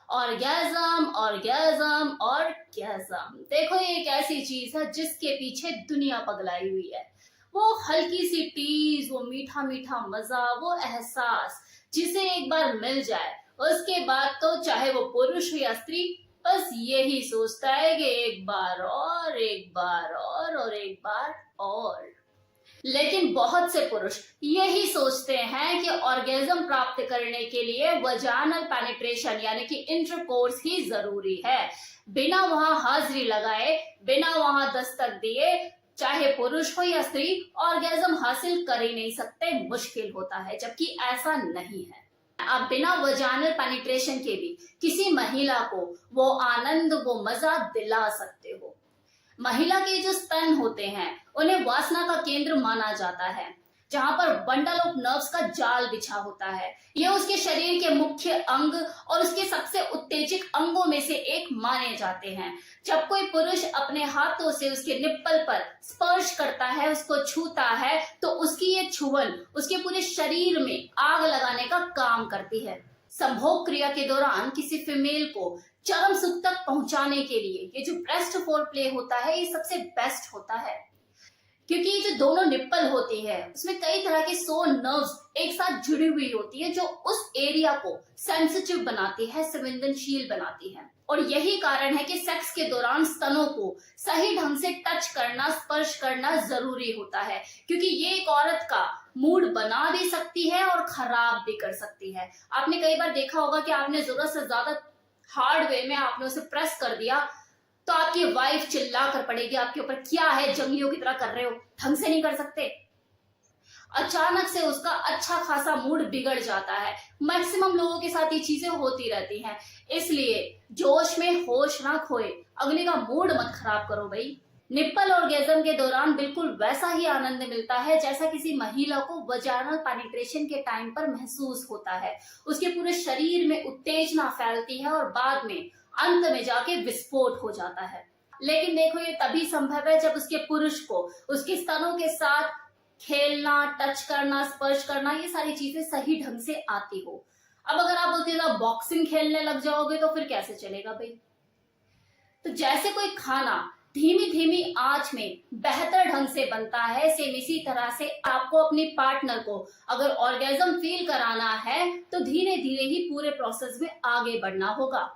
Orgasm orgasm orgasm, देखो ये एक ऐसी चीज है जिसके पीछे दुनिया पगलाई हुई है। वो हल्की सी टीज, वो मीठा मीठा मजा, वो एहसास जिसे एक बार मिल जाए उसके बाद तो चाहे वो पुरुष हो या स्त्री, बस यही सोचता है कि एक बार और, एक बार और एक बार और। लेकिन बहुत से पुरुष यही सोचते हैं कि ऑर्गेजम प्राप्त करने के लिए वजानल पेनिट्रेशन यानी कि इंटरकोर्स ही जरूरी है। बिना वहां हाजिरी लगाए, बिना वहां दस्तक दिए, चाहे पुरुष हो या स्त्री, ऑर्गेजम हासिल कर ही नहीं सकते, मुश्किल होता है। जबकि ऐसा नहीं है। आप बिना वजानल पेनिट्रेशन के भी किसी महिला को वो आनंद, वो मजा दिला सकते हो। महिला के जो स्तन होते हैं उन्हें वासना का केंद्र माना जाता है, जहां पर बंडल ऑफ नर्व्स का जाल बिछा होता है। यह उसके शरीर के मुख्य अंग और उसके सबसे उत्तेजक अंगों में से एक माने जाते हैं। जब कोई पुरुष अपने हाथों से उसके निप्पल पर स्पर्श करता है, उसको छूता है, तो उसकी ये छुअन उसके पूरे शरीर में आग लगाने का काम करती है। संभोग क्रिया के दौरान किसी फीमेल को चरम सुख तक पहुंचाने के लिए ये जो ब्रेस्ट फोर प्ले होता है, ये सबसे बेस्ट होता है। क्योंकि ये जो दोनों निप्पल होती है उसमें कई तरह के सो नर्व्स एक साथ जुड़ी हुई होती है, जो उस एरिया को सेंसिटिव बनाती है, संवेदनशील बनाती है। और यही कारण है कि सेक्स के दौरान स्तनों को सही ढंग से टच करना, स्पर्श करना जरूरी होता है, क्योंकि ये एक औरत का मूड बना भी सकती है और खराब भी कर सकती है। आपने कई बार देखा होगा कि आपने जरूरत से ज्यादा हार्ड वे में आपने उसे प्रेस कर दिया तो आपकी वाइफ चिल्ला कर पड़ेगी आपके ऊपर, क्या है जंगलियों की तरह कर रहे हो, ढंग से नहीं कर सकते। अचानक से उसका अच्छा खासा मूड बिगड़ जाता है। मैक्सिमम लोगों के साथ ये चीजें होती रहती हैं। इसलिए जोश में होश ना खोए, अगले का मूड मत खराब करो भाई। निप्पल ऑर्गेजम के दौरान बिल्कुल वैसा ही आनंद मिलता है जैसा किसी महिला को वजाइनल पेनिट्रेशन के टाइम पर महसूस होता है। उसके पूरे शरीर में उत्तेजना फैलती है और बाद में अंत में जाके विस्फोट हो जाता है। लेकिन देखो ये तभी संभव है जब उसके पुरुष को उसके स्तनों के साथ खेलना, टच करना, स्पर्श करना, ये सारी चीजें सही ढंग से आती हो। अब अगर आप बोलते हो बॉक्सिंग खेलने लग जाओगे तो फिर कैसे चलेगा भाई। तो जैसे कोई खाना धीमी धीमी आंच में बेहतर ढंग से बनता है, सेम इसी तरह से आपको अपने पार्टनर को अगर ऑर्गेजम फील कराना है तो धीरे धीरे ही पूरे प्रोसेस में आगे बढ़ना होगा।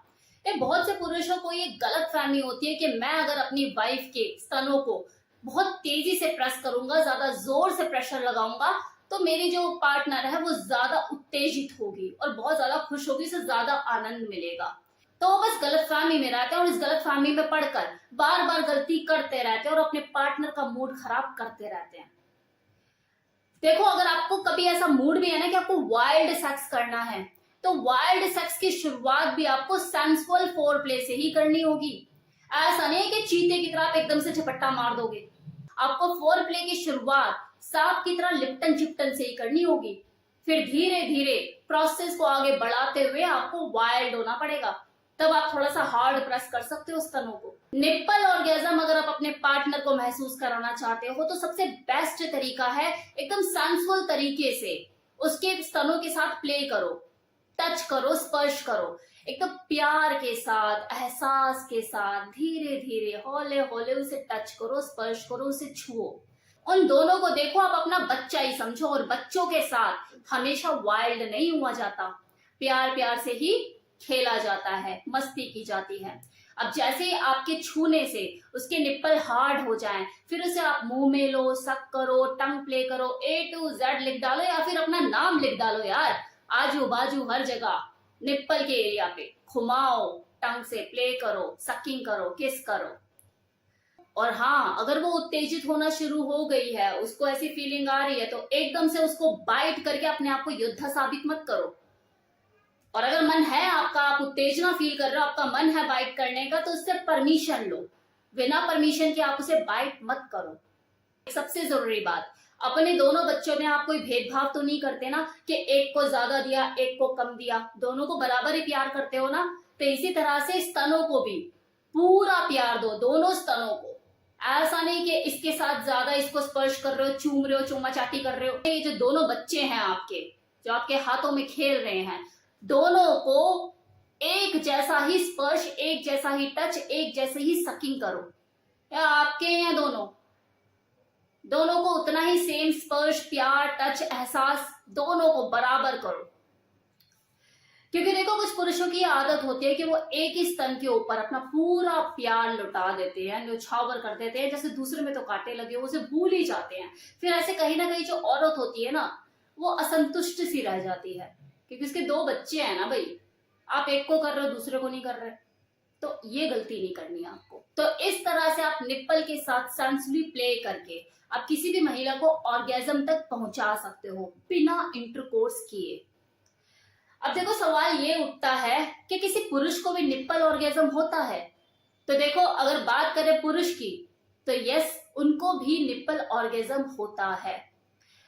ये बहुत से पुरुषों को ये गलत फहमी होती है कि मैं अगर अपनी वाइफ के स्तनों को बहुत तेजी से प्रेस करूंगा, ज्यादा जोर से प्रेशर लगाऊंगा, तो मेरी जो पार्टनर है वो ज्यादा उत्तेजित होगी और बहुत ज्यादा खुश होगी, उसे ज्यादा आनंद मिलेगा। तो वो बस गलतफहमी में रहते हैं और इस गलतफहमी में पड़कर बार बार गलती करते रहते हैं और अपने पार्टनर का मूड खराब करते रहते हैं। देखो अगर आपको कभी ऐसा मूड भी है ना कि आपको वाइल्ड सेक्स करना है, तो वाइल्ड सेक्स की शुरुआत भी आपको सेंसुअल फोर प्ले से ही करनी होगी। ऐसा नहीं है कि चीते की तरह आप एकदम से झपट्टा मार दोगे। आपको फोर प्ले की शुरुआत सांप की तरह लिपटन चिपटन से ही करनी होगी। फिर धीरे धीरे प्रोसेस को आगे बढ़ाते हुए आपको वाइल्ड होना पड़ेगा, तब आप थोड़ा सा हार्ड प्रेस कर सकते हो स्तनों को। निप्पल ऑर्गेजम अगर आप अपने पार्टनर को महसूस कराना चाहते हो तो सबसे बेस्ट तरीका है एकदम सेंसुअल तरीके से उसके स्तनों के साथ प्ले करो, टच करो, स्पर्श करो, एकदम प्यार के साथ, एहसास के साथ, धीरे धीरे हौले हौले उसे टच करो, स्पर्श करो, उसे छुओ। उन दोनों को देखो आप अपना बच्चा ही समझो, और बच्चों के साथ हमेशा वाइल्ड नहीं हुआ जाता, प्यार प्यार से ही खेला जाता है, मस्ती की जाती है। अब जैसे ही आपके छूने से उसके निप्पल हार्ड हो जाएं, फिर उसे आप मुंह में लो, सक करो, टंग प्ले करो, A to Z लिख डालो या फिर अपना नाम लिख डालो यार, आजू बाजू हर जगह निप्पल के एरिया पे घुमाओ, टंग से प्ले करो, सकिंग करो, किस करो। और हाँ, अगर वो उत्तेजित होना शुरू हो गई है, उसको ऐसी फीलिंग आ रही है, तो एकदम से उसको बाइट करके अपने आप को योद्धा साबित मत करो। और अगर मन है आपका, आप उत्तेजना फील कर रहे हो, आपका मन है बाइट करने का, तो उससे परमिशन लो। बिना परमिशन के आप उसे बाइट मत करो। सबसे जरूरी बात, अपने दोनों बच्चों में आप कोई भेदभाव तो नहीं करते ना कि एक को ज्यादा दिया, एक को कम दिया, दोनों को बराबर ही प्यार करते हो ना। तो इसी तरह से स्तनों को भी पूरा प्यार दो, दोनों स्तनों को। ऐसा नहीं कि इसके साथ ज्यादा इसको स्पर्श कर रहे हो, चूम रहे हो, चूमा चाटी कर रहे हो। ये जो दोनों बच्चे हैं आपके, जो आपके हाथों में खेल रहे हैं, दोनों को एक जैसा ही स्पर्श, एक जैसा ही टच, एक जैसे ही सकिंग करो, या आपके या दोनों दोनों को उतना ही सेम स्पर्श, प्यार, टच, एहसास दोनों को बराबर करो। क्योंकि देखो कुछ पुरुषों की आदत होती है कि वो एक ही स्तन के ऊपर अपना पूरा प्यार लुटा देते हैं, न्यौछावर कर देते हैं, जैसे दूसरे में तो कांटे लगे हो, उसे भूल ही जाते हैं। फिर ऐसे कहीं ना कहीं जो औरत होती है ना, वो असंतुष्ट सी रह जाती है, क्योंकि उसके 2 बच्चे हैं ना भाई, आप एक को कर रहे हो दूसरे को नहीं कर रहे, तो ये गलती नहीं करनी है आपको। तो इस तरह से आप निप्पल के साथ सेंसुअली प्ले करके आप किसी भी महिला को ऑर्गेजम तक पहुंचा सकते हो बिना इंटरकोर्स किए। अब देखो सवाल ये उठता है कि किसी पुरुष को भी निप्पल ऑर्गेजम होता है? तो देखो अगर बात करें पुरुष की, तो यस, उनको भी निप्पल ऑर्गेजम होता है,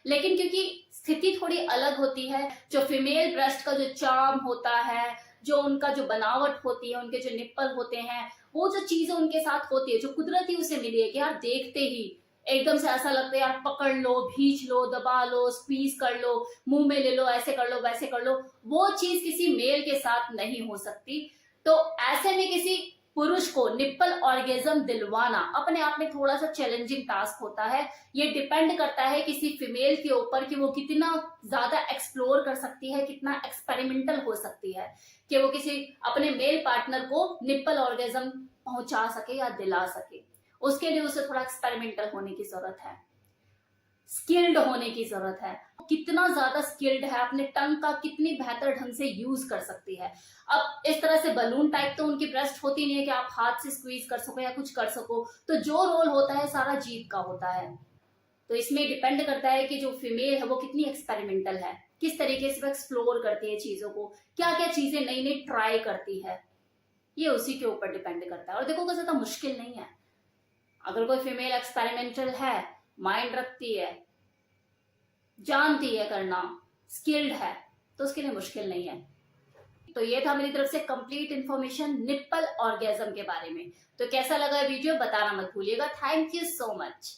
लेकिन क्योंकि स्थिति थोड़ी अलग होती है, जो फीमेल ब्रेस्ट का जो चार्म होता है, जो उनका जो बनावट होती है, उनके जो निप्पल होते हैं, वो जो चीजें उनके साथ होती है, जो कुदरती उसे मिली है कि यार देखते ही एकदम से ऐसा लगता है यार पकड़ लो, भींच लो, दबा लो, स्क्वीज कर लो, मुंह में ले लो, ऐसे कर लो, वैसे कर लो, वो चीज किसी मेल के साथ नहीं हो सकती। तो ऐसे में किसी पुरुष को निप्पल ऑर्गेजम दिलवाना अपने आप में थोड़ा सा चैलेंजिंग टास्क होता है। ये डिपेंड करता है किसी फीमेल के ऊपर कि वो कितना ज्यादा एक्सप्लोर कर सकती है, कितना एक्सपेरिमेंटल हो सकती है कि वो किसी अपने मेल पार्टनर को निप्पल ऑर्गेजम पहुंचा सके या दिला सके। उसके लिए उसे थोड़ा एक्सपेरिमेंटल होने की जरूरत है, स्किल्ड होने की जरूरत है, कितना ज्यादा स्किल्ड है, अपने टंग का कितनी बेहतर ढंग से यूज कर सकती है। अब इस तरह से बलून टाइप तो उनकी ब्रेस्ट होती नहीं है कि आप हाथ से स्क्वीज कर सको या कुछ कर सको, तो जो रोल होता है सारा जीभ का होता है। तो इसमें डिपेंड करता है कि जो फीमेल है वो कितनी एक्सपेरिमेंटल है, किस तरीके से वो एक्सप्लोर करती है चीजों को, क्या क्या चीजें नई नई ट्राई करती है, ये उसी के ऊपर डिपेंड करता है। और देखो कोई ज्यादा मुश्किल नहीं है, अगर कोई फीमेल एक्सपेरिमेंटल है, माइंड रखती है, जानती है करना, स्किल्ड है, तो उसके लिए मुश्किल नहीं है। तो ये था मेरी तरफ से कंप्लीट इंफॉर्मेशन निप्पल ऑर्गेजम के बारे में। तो कैसा लगा वीडियो बताना मत भूलिएगा। Thank you so much.